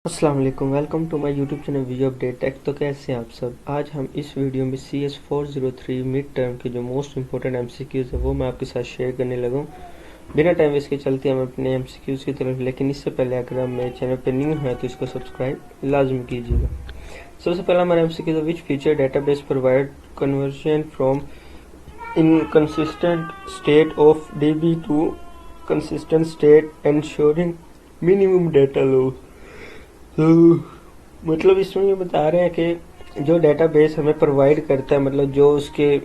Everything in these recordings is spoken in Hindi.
अस्सलाम वालेकुम, welcome to my YouTube channel video update tech. तो कैसे हैं आप सब। आज हम इस वीडियो में CS403 मिड टर्म के जो मोस्ट इंपॉर्टेंट एमसीक्यूज़ है वो मैं आपके साथ शेयर करने लगा हूँ। बिना टाइम वेस्ट के चलते हैं हम अपने एमसीक्यूज़ की तरफ, लेकिन इससे पहले अगर आप मेरे चैनल पर न्यू हैं तो इसको सब्सक्राइब लाजमी कीजिएगा। सबसे पहला हमारा एमसीक्यू है, which feature database provide conversion from inconsistent state of DB to consistent state ensuring minimum data loss। तो मतलब इसमें ये बता रहे हैं कि जो डेटाबेस हमें प्रोवाइड करता है, मतलब जो उसके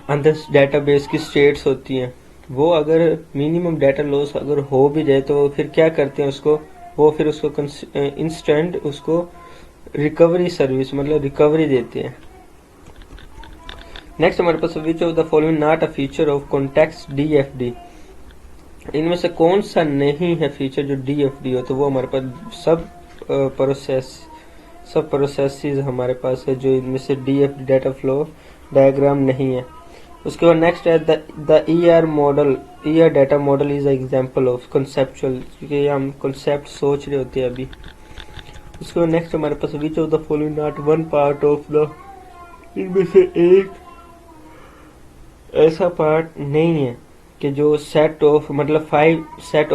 अंदर डेटाबेस की स्टेट्स होती हैं, वो अगर मिनिमम डाटा लॉस अगर हो भी जाए तो फिर क्या करते हैं उसको, वो फिर उसको इंस्टेंट उसको रिकवरी सर्विस मतलब रिकवरी देते हैं। नेक्स्ट हमारे पास, which of the following not a feature of context DFD। इनमें से कौन सा नहीं है फीचर जो DFD हो, तो वो हमारे पास सब प्रोसेसेस हमारे पास है जो इनमें से DFD डाटा फ्लो डायग्राम नहीं है। उसके बाद नेक्स्ट है the ER model, ER data model is example of conceptual, क्योंकि हम कंसेप्ट सोच रहे होते हैं अभी। उसके बाद नेक्स्ट हमारे पास, which of the following not one part of the, इनमें से एक ऐसा पार्ट नहीं है कि जो सेट ऑफ मतलब 5 set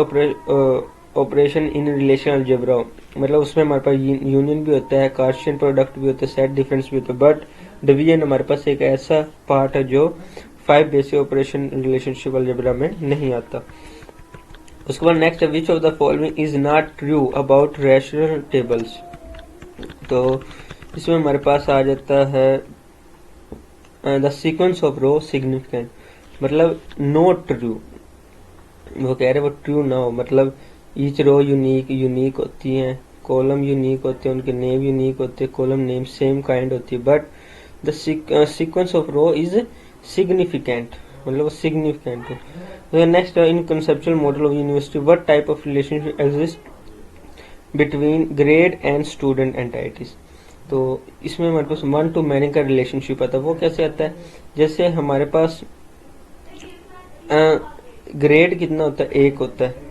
operation in relation algebra हो, मतलब उसमें हमारे पास यूनियन भी होता है, कार्शियन प्रोडक्ट भी होता है, सेट डिफरेंस भी होता है, बट डिवीजन हमारे पास एक ऐसा पार्ट है जो 5 बेसिक ऑपरेशन रिलेशनशिप अलजेब्रा में नहीं आता। उसके बाद नेक्स्ट है, which of the following is not true about rational tables. तो इसमें हमारे पास आ जाता है the sequence of row significant, मतलब नॉट ट्रू। वो कह रहे वो ट्रू ना हो, मतलब ईच रो यूनिक होती हैं, कॉलम यूनिक होते हैं, उनके नेम यूनिक होते हैं, कॉलम नेम सेम काइंड होती है, but the sequence of row is significant, मतलब वो सिग्निफिकेंट हो। Next, in conceptual model of university what type of relationship exist between grade and student entities. तो इसमें हमारे पास 1 to many का रिलेशनशिप आता है। वो कैसे आता है, जैसे हमारे पास ग्रेड कितना होता है, 1 होता है,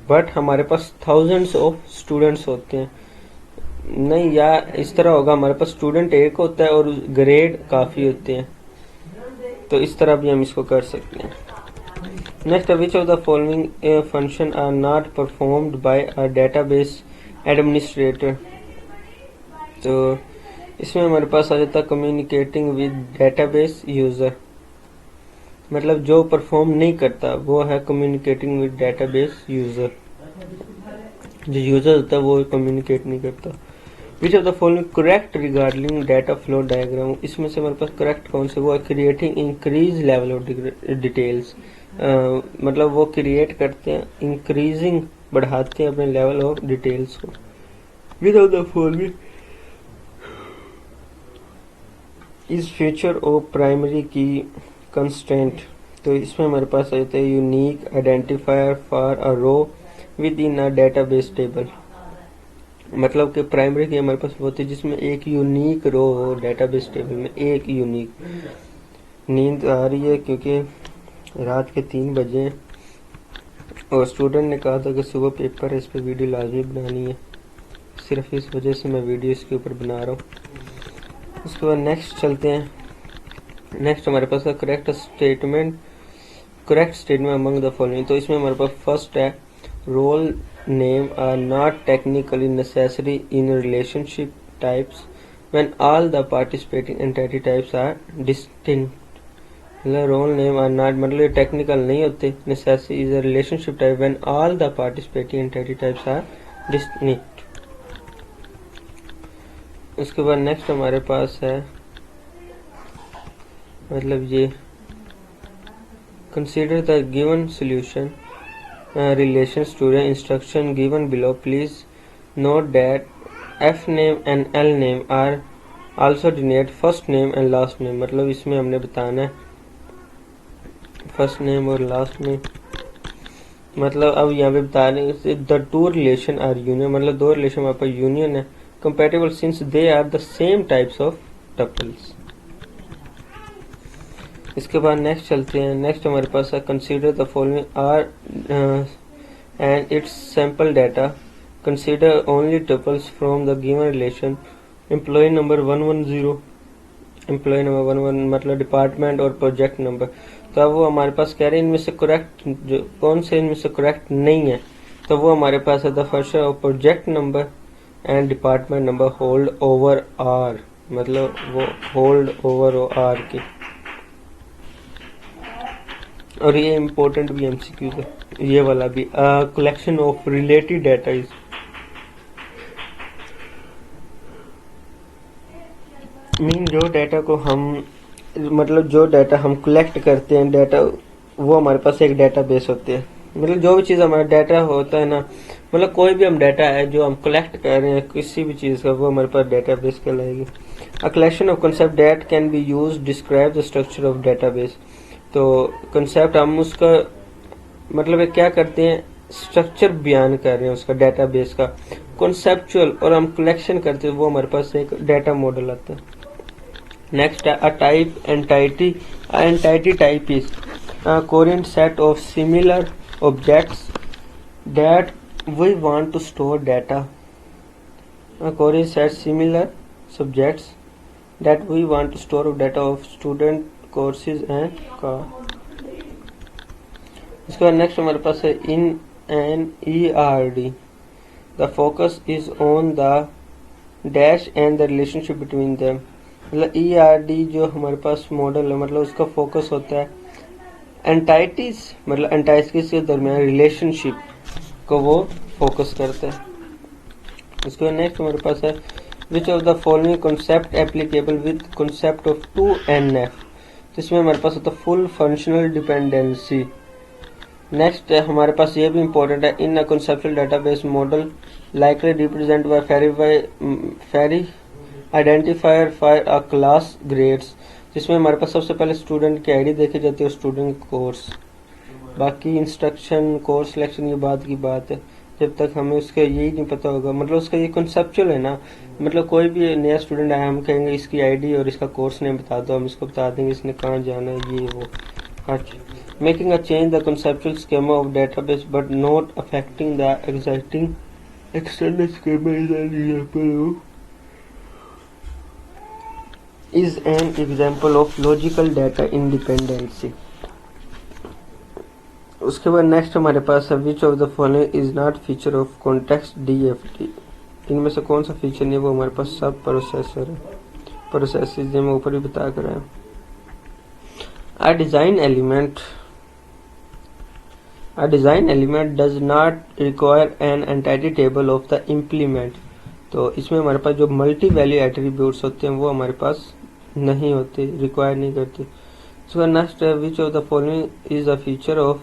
बट हमारे पास थाउजेंड्स ऑफ स्टूडेंट्स होते हैं। नहीं, या इस तरह होगा, हमारे पास स्टूडेंट 1 होता है और ग्रेड काफ़ी होते हैं, तो इस तरह भी हम इसको कर सकते हैं। Next, which of the following function are not performed by a database administrator. तो इसमें हमारे पास आ जाता है कम्युनिकेटिंग विद डेटाबेस यूज़र, मतलब जो परफॉर्म नहीं करता वो है कम्युनिकेटिंग विद डेटाबेस यूज़र, जो यूज़र होता है वो कम्युनिकेट नहीं करता। विच of the following correct regarding data flow diagram. इसमें से हमारे पास करेक्ट कौन से, वो है creating increase level of details, मतलब वो क्रिएट करते हैं, इंक्रीजिंग बढ़ाते हैं अपने लेवल ऑफ डिटेल्स को। Which of the following is feature of primary key constant. तो इसमें हमारे पास आ जाता है unique identifier for a row within a database table, मतलब कि प्राइमरी की हमारे पास होती है जिसमें एक यूनिक रो हो डेटाबेस टेबल में, एक यूनिक। नींद आ रही है क्योंकि रात के 3 बजे और स्टूडेंट ने कहा था कि सुबह पेपर है, इस पर वीडियो लाजमी बनानी है, सिर्फ इस वजह से मैं वीडियो इसके ऊपर बना रहा हूँ। उसके बाद नेक्स्ट चलते हैं। नेक्स्ट हमारे पास है correct statement among the following. तो इसमें हमारे पास फर्स्ट है, role name are not technically necessary in relationship types when all the participating entity types are distinct. मतलब रोल नेम आर नॉट मतलब टेक्निकल नहीं होते, necessary is a relationship type when all the participating entity types are distinct. उसके बाद नेक्स्ट हमारे पास है, मतलब ये consider the given solution relations to the instruction given below. Please note that F name and L name are also denote first name and last name, मतलब इसमें हमने बताना है फर्स्ट नेम और लास्ट नेम। मतलब अब यहाँ पे बता रहे हैं the two relation are union, मतलब दो रिलेशन हमारे पास यूनियन है, compatible since they are the same types of tuples. इसके बाद नेक्स्ट चलते हैं। नेक्स्ट हमारे पास है consider the following R and its sample data consider only tuples from the given relation employee number 110, employee number 11 मतलब डिपार्टमेंट और प्रोजेक्ट नंबर। तो अब वो हमारे पास कह रहे हैं इनमें से करेक्ट जो कौन से इनमें से करेक्ट नहीं है, तो वो हमारे पास है the first of project number and department number hold over R, मतलब वो होल्ड ओवर आर के। और ये इम्पोर्टेंट भी एमसीक्यू है, ये वाला भी collection of related data is mean जो डाटा को हम मतलब जो डाटा हम कलेक्ट करते हैं डाटा, वो हमारे पास एक डाटाबेस होती है। मतलब जो भी चीज़ हमारा डाटा होता है ना, मतलब कोई भी हम डाटा है जो हम कलेक्ट कर रहे हैं किसी भी चीज़ का, वो हमारे पास डाटाबेस कहलाएगी। A collection of concept that can be used describe the structure of database. तो कंसेप्ट हम उसका मतलब एक क्या करते हैं, स्ट्रक्चर बयान कर रहे हैं उसका डाटाबेस का, कॉन्सेप्चुअल, और हम कलेक्शन करते हैं, वो हमारे पास एक डाटा मॉडल आता है। नेक्स्ट है a type entity. Entity type is coherent set of similar objects that we want to store data. Coherent set similar subjects that we want to store data of student courses and का। इसके बाद नेक्स्ट हमारे पास है in an ERD the focus is on the dash and the relationship between them. मतलब ERD जो हमारे पास मॉडल है, मतलब उसका फोकस होता है एंटाइटीज, मतलब एंटाइटीज के दरमियान रिलेशनशिप को वो फोकस करता है। उसके बाद नेक्स्ट हमारे पास है which of the following concept applicable with concept of 2NF। तो इसमें हमारे पास होता है फुल फंक्शनल डिपेंडेंसी। नेक्स्ट है हमारे पास ये भी इंपॉर्टेंट है, in a conceptual database model likely represent by फेरी identifier for a class grades, जिसमें हमारे पास सबसे पहले स्टूडेंट की आईडी देखी जाती है, स्टूडेंट कोर्स। बाकी इंस्ट्रक्शन कोर्स सिलेक्शन ये बात की बात है, जब तक हमें उसका यही नहीं पता होगा, मतलब उसका ये कंसेप्चुअल है ना, मतलब कोई भी नया स्टूडेंट आया हम कहेंगे इसकी आईडी और इसका कोर्स नेम बता दो, हम इसको बता देंगे इसने कहाँ जाना है, ये वो। अच्छा, making a change the conceptual schema of database but not affecting the existing extended schema is an example of logical data independency। उसके बाद नेक्स्ट हमारे पास है which of the following is not feature of context DFT। इनमें से कौन सा फीचर नहीं है, वो हमारे पास सब प्रोसेसर है, प्रोसेसेस जो मैं ऊपर ही बता कर रहा हूँ। अ design element does not require an entity table of the implement. तो इसमें हमारे पास जो मल्टी वैल्यू एट्रीब्यूट्स होते हैं वो हमारे पास नहीं होते, रिक्वायर नहीं करते। सो नेक्स्ट है which of the following is a feature of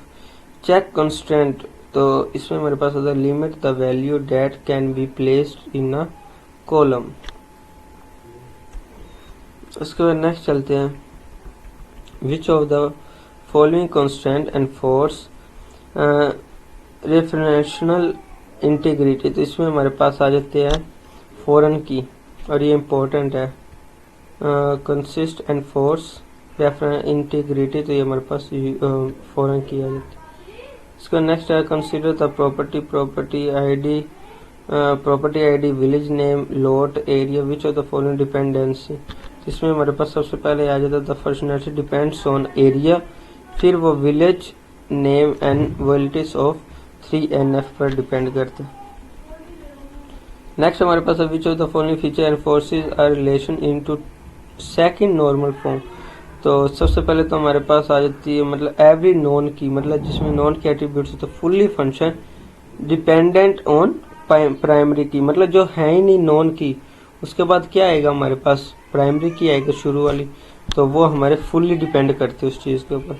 check constraint. तो इसमें हमारे पास होता है limit the value that can be placed in a column. उसके बाद नेक्स्ट चलते हैं which of the following constraint enforce referential integrity. तो इसमें हमारे पास आ जाते हैं फॉरेन की, और ये इम्पोर्टेंट है, consist and force reference integrity, तो ये हमारे पास फॉरेन की आ जाती है। इसका नेक्स्ट है consider the property ID village name lot area which of the following dependency. इसमें हमारे पास सबसे पहले आ जाता है the functionality depends on area, फिर वो village name and validities of 3NF पर डिपेंड करते हैं। नेक्स्ट हमारे पास है which of the following feature enforces a relation into second normal form. तो सबसे पहले तो हमारे पास आ जाती है मतलब एवरी नॉन की, मतलब जिसमें नॉन की एट्रीब्यूट्स होते fully function dependent on primary की, मतलब जो है ही नहीं नॉन की, उसके बाद क्या आएगा हमारे पास प्राइमरी की आएगा शुरू वाली, तो वो हमारे फुल्ली डिपेंड करते हैं उस चीज़ के ऊपर।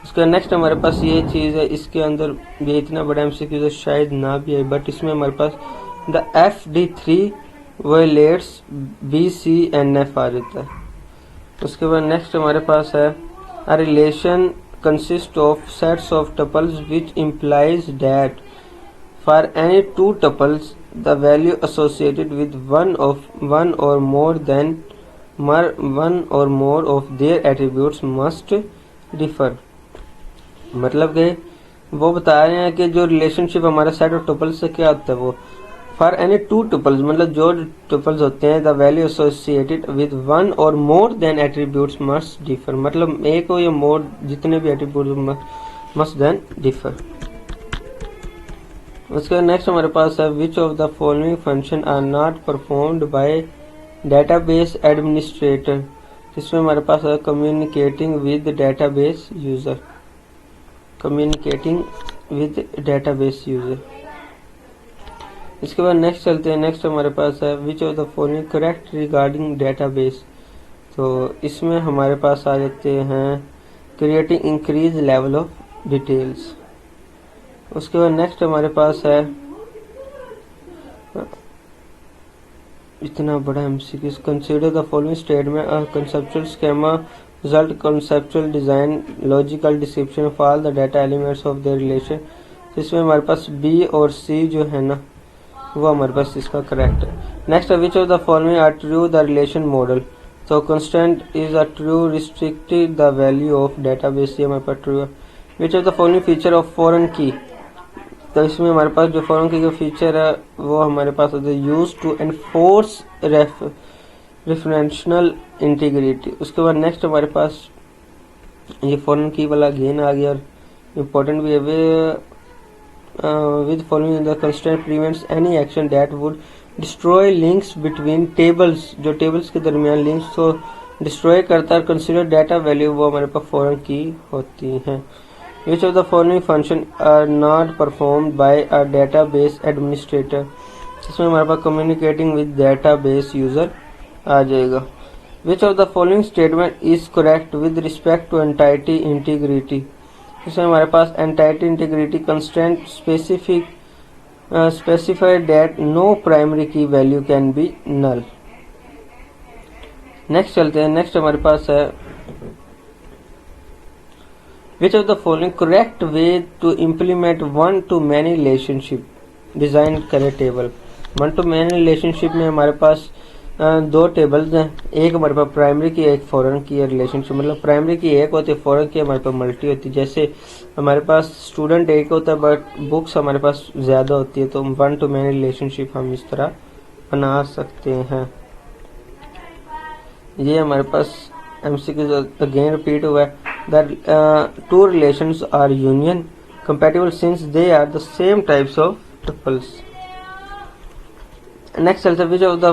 उसका नेक्स्ट हमारे पास ये चीज़ है, इसके अंदर ये इतना बड़ा MCQ शायद ना भी आए, बट इसमें हमारे पास द FD3 वायलेट्स BCNF आ जाता है। उसके बाद नेक्स्ट हमारे पास है a relation consist of sets of tuples which implies that for any two tuples the value associated with one or more of their attributes must differ. मतलब कि वो बता रहे हैं कि जो रिलेशनशिप हमारा सेट ऑफ टपल्स से क्या होता है, वो फॉर एनी टू टुपल्स मतलब जो टुपल्स होते हैं the value associated with one or more than attributes must differ मतलब एक हो या मोर जितने भी एट्रीब्यूट मस्ट देन डिफर। उसके नेक्स्ट हमारे पास है which of the following function are not performed by database administrator. इसमें हमारे पास है communicating with database user, communicating with database user. इसके बाद नेक्स्ट चलते हैं। नेक्स्ट हमारे पास है which of the following correct regarding database. तो इसमें हमारे पास आ जाते हैं creating increase level of details. उसके बाद नेक्स्ट हमारे पास है इतना बड़ा MCQ, consider the following statement a conceptual schema result conceptual design logical description of all the data elements of the relation. इसमें हमारे पास बी और सी जो है ना वो हमारे पास इसका करेक्ट है। Next which of the following are true the relation model. तो constant is a true restricted the value of database, ये हमारे पास ट्रू है। Which of the following feature of foreign key. तो इसमें हमारे पास जो फॉरेन की का फीचर है वो हमारे पास होता है use to enforce referential integrity. उसके बाद नेक्स्ट हमारे पास ये फॉरेन की वाला गेन आ गया और इम्पोर्टेंट भी है। with following the constraint prevents any action that would destroy links between tables, जो tables के दरमियान links को destroy करता है। consider data value वो हमारे पास foreign की होती हैं। which of the following function are not performed by a database administrator। इसमें हमारे पास communicating with database user आ जाएगा। which of the following statement is correct with respect to entity integrity। इसमें हमारे पास entity integrity constraint specified that no primary key value can be null. Next चलते हैं। नेक्स्ट हमारे पास है which of the following correct way to implement one to many relationship design करे table. One to many relationship में हमारे पास दो टेबल्स हैं, एक हमारे पास प्राइमरी की एक फॉरेन की रिलेशनशिप मतलब प्राइमरी की एक होती है फॉरेन की हमारे पास मल्टी होती है। जैसे हमारे पास स्टूडेंट एक होता है बट बुक्स हमारे पास ज़्यादा होती है, तो वन टू मैनी रिलेशनशिप हम इस तरह बना सकते हैं। ये हमारे पास एमसीक्यू अगेन रिपीट हुआ है। The two relations are union compatible since they are the same types of tuples. Next चलते हैं which of the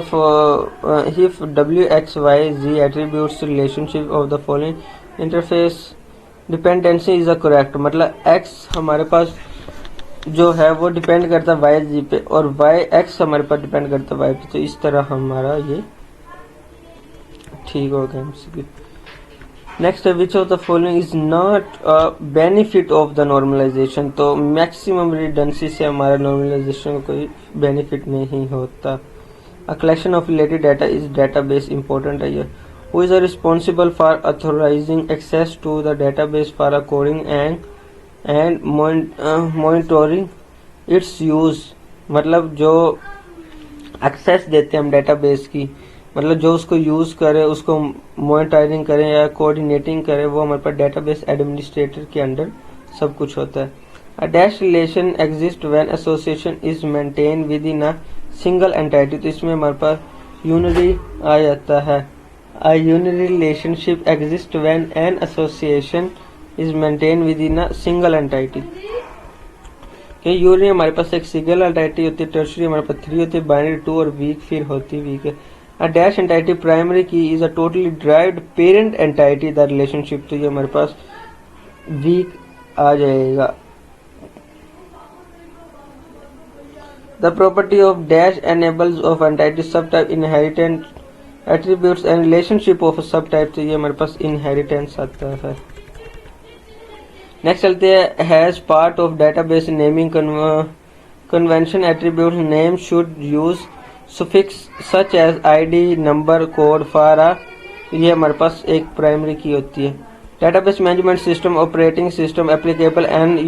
if w x y z attributes relationship of the following interface dependency is a correct मतलब x हमारे पास जो है वो डिपेंड करता है y z पे और y x हमारे पास डिपेंड करता है y पे, तो इस तरह हमारा ये ठीक हो गया। नेक्स्ट है which of the following is not benefit of the normalization. तो मैक्सिमम रिडंडेंसी से हमारा नॉर्मलाइजेशन को कोई बेनिफिट नहीं होता। A collection of related data is database important है ये। Who is responsible for authorizing access to the database for coding and monitoring its use मतलब जो एक्सेस देते हैं हम डेटाबेस की मतलब जो उसको यूज करे उसको मॉनिटरिंग करें या कोऑर्डिनेटिंग करें वो हमारे पास डेटाबेस एडमिनिस्ट्रेटर के अंडर सब कुछ होता है। A dash relation exist when association is maintain with in a single entity. तो इसमें हमारे पास यूनिटी आ जाता है। अ unity relationship exist when an association is maintain with in a single entity. Unity हमारे पास एक सिंगल एंटिटी होती है, टर्शियरी हमारे पास 3 होती है, बाइनरी 2 और वीक फिर होती है वीक है। A dash entity primary key is a totally derived parent entity the relationship, तो ये हमारे पास weak आ जाएगा। The property of dash enables of entity subtype inheritance attributes and relationship of a subtype, तो ये हमारे पास inheritance आता है। नेक्स्ट चलते हैं has part of database naming convention attribute name should use suffix such as id number code for a, ये हमारे पास एक प्राइमरी की होती है। Database management system operating system applicable and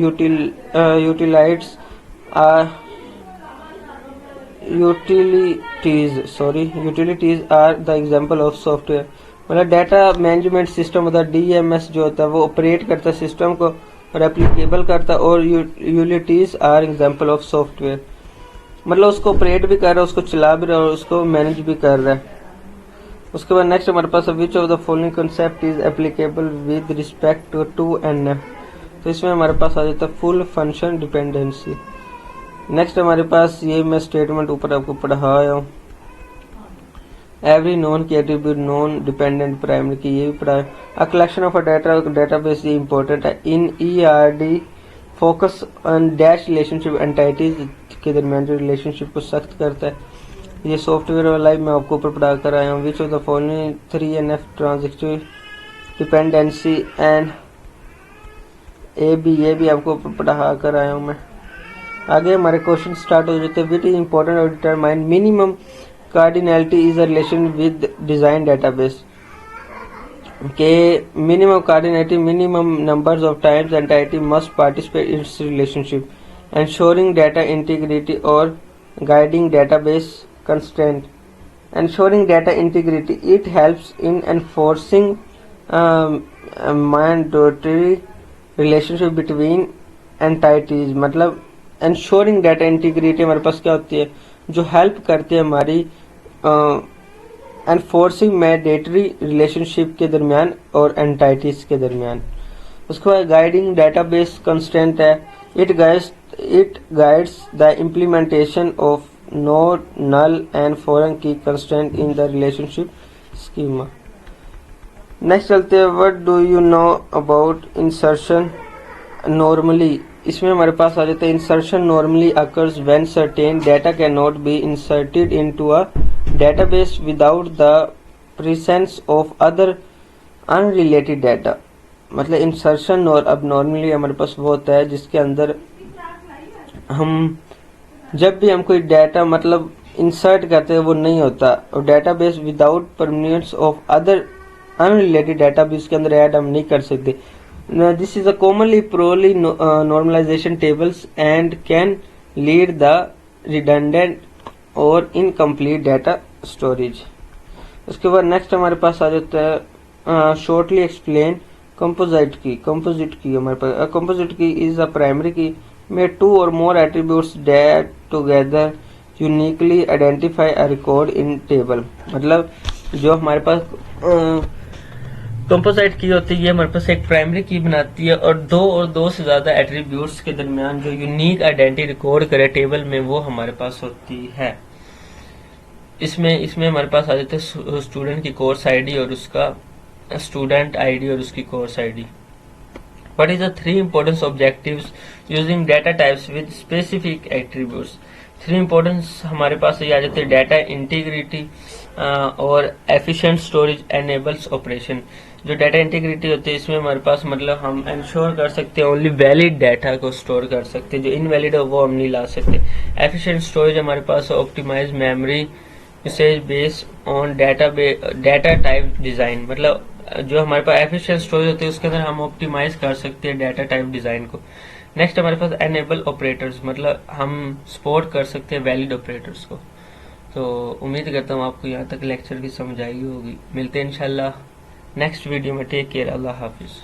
utilities are the example of software मतलब डाटा मैनेजमेंट सिस्टम मतलब डीएमएस जो होता है वो ऑपरेट करता है सिस्टम को और एप्लीकेबल करता है और utilities are example of software. मतलब उसको ऑपरेट भी कर रहा है, उसको चला भी रहा है और उसको मैनेज भी कर रहा है। उसके बाद नेक्स्ट हमारे पास which of the following concept is applicable with respect to NF. तो इसमें हमारे पास आ जाता है फुल फंक्शन डिपेंडेंसी। नेक्स्ट हमारे पास ये मैं स्टेटमेंट ऊपर आपको पढ़ाया हूँ, every non key attribute non dependent primary key, ये भी पढ़ाया। A collection of a database ये इंपॉर्टेंट है। In ERD focus on dash relationship entities के दरमियान जो रिलेशनशिप को सख्त करता है। ये सॉफ्टवेयर वाला मैं आपको ऊपर पढ़ा कर आया हूँ। Which of the following 3NF transitive dependency and ये भी आपको पढ़ा कर आया हूँ मैं। आगे हमारे क्वेश्चन स्टार्ट हो जाते हैं। विच इज इंपॉर्टेंट और determine minimum cardinality is a relation with design database के minimum cardinality minimum numbers of times entity must participate in its relationship ensuring data integrity or guiding database constraint. Ensuring data integrity, it helps in enforcing a mandatory relationship between entities। मतलब ensuring data integrity हमारे पास क्या होती है, जो help करती है हमारी enforcing mandatory relationship के दरमियान और entities के दरमियान। उसके बाद guiding database constraint है, it guides the implementation of node, null and foreign key constraint in the relationship schema। Next चलते हैं, what do you know about insertion normally। इसमें हमारे पास आ जाता है insertion normally occurs when certain data cannot be inserted into a database without the presence of other unrelated data। मतलब इंसर्शन और अब नॉर्मली हमारे पास वो होता है जिसके अंदर हम जब भी हम कोई डाटा मतलब इंसर्ट करते हैं वो नहीं होता, और database without permissions of other unrelated data भी उसके अंदर ऐड हम नहीं कर सकते। This is a commonly poorly normalization tables and can lead the redundant और इनकम्प्लीट डाटा स्टोरेज। उसके बाद नेक्स्ट हमारे पास आ जाता है शॉर्टली एक्सप्लेन कंपोजिट की हमारे पास composite key is a primary key में two or more attributes that together uniquely identify a record in table. मतलब जो हमारे पास कंपोजिट की होती है हमारे पास एक प्राइमरी की बनाती है और दो से ज्यादा एट्रीब्यूट्स के दरमियान जो यूनिक आइडेंटिटी रिकॉर्ड करे टेबल में वो हमारे पास होती है। इसमें हमारे पास आ जाते हैं स्टूडेंट की कोर्स आईडी और उसका स्टूडेंट आईडी और उसकी course ID. What is the three important objectives using data types with specific attributes? Three importance हमारे पास ये आ जाते हैं, डाटा इंटीग्रिटी और एफिशिएंट स्टोरेज एनेबल्स ऑपरेशन। जो डाटा इंटीग्रिटी होती है इसमें हमारे पास मतलब हम इंश्योर कर सकते हैं ओनली वैलिड डाटा को स्टोर कर सकते हैं, जो इनवैलिड हो वो हम नहीं ला सकते। एफिशिएंट स्टोरेज हमारे पास optimize memory usage based on data type design. मतलब जो हमारे पास एफिशिएंट स्टोरेज होती है उसके अंदर हम ऑप्टिमाइज कर सकते हैं डाटा टाइप डिजाइन को। नेक्स्ट हमारे पास एनेबल ऑपरेटर्स, मतलब हम सपोर्ट कर सकते हैं वैलिड ऑपरेटर्स को। तो उम्मीद करता हूँ आपको यहाँ तक लेक्चर की समझ आई होगी। मिलते हैं इंशाल्लाह नेक्स्ट वीडियो में। टेक केयर, अल्लाह हाफिज।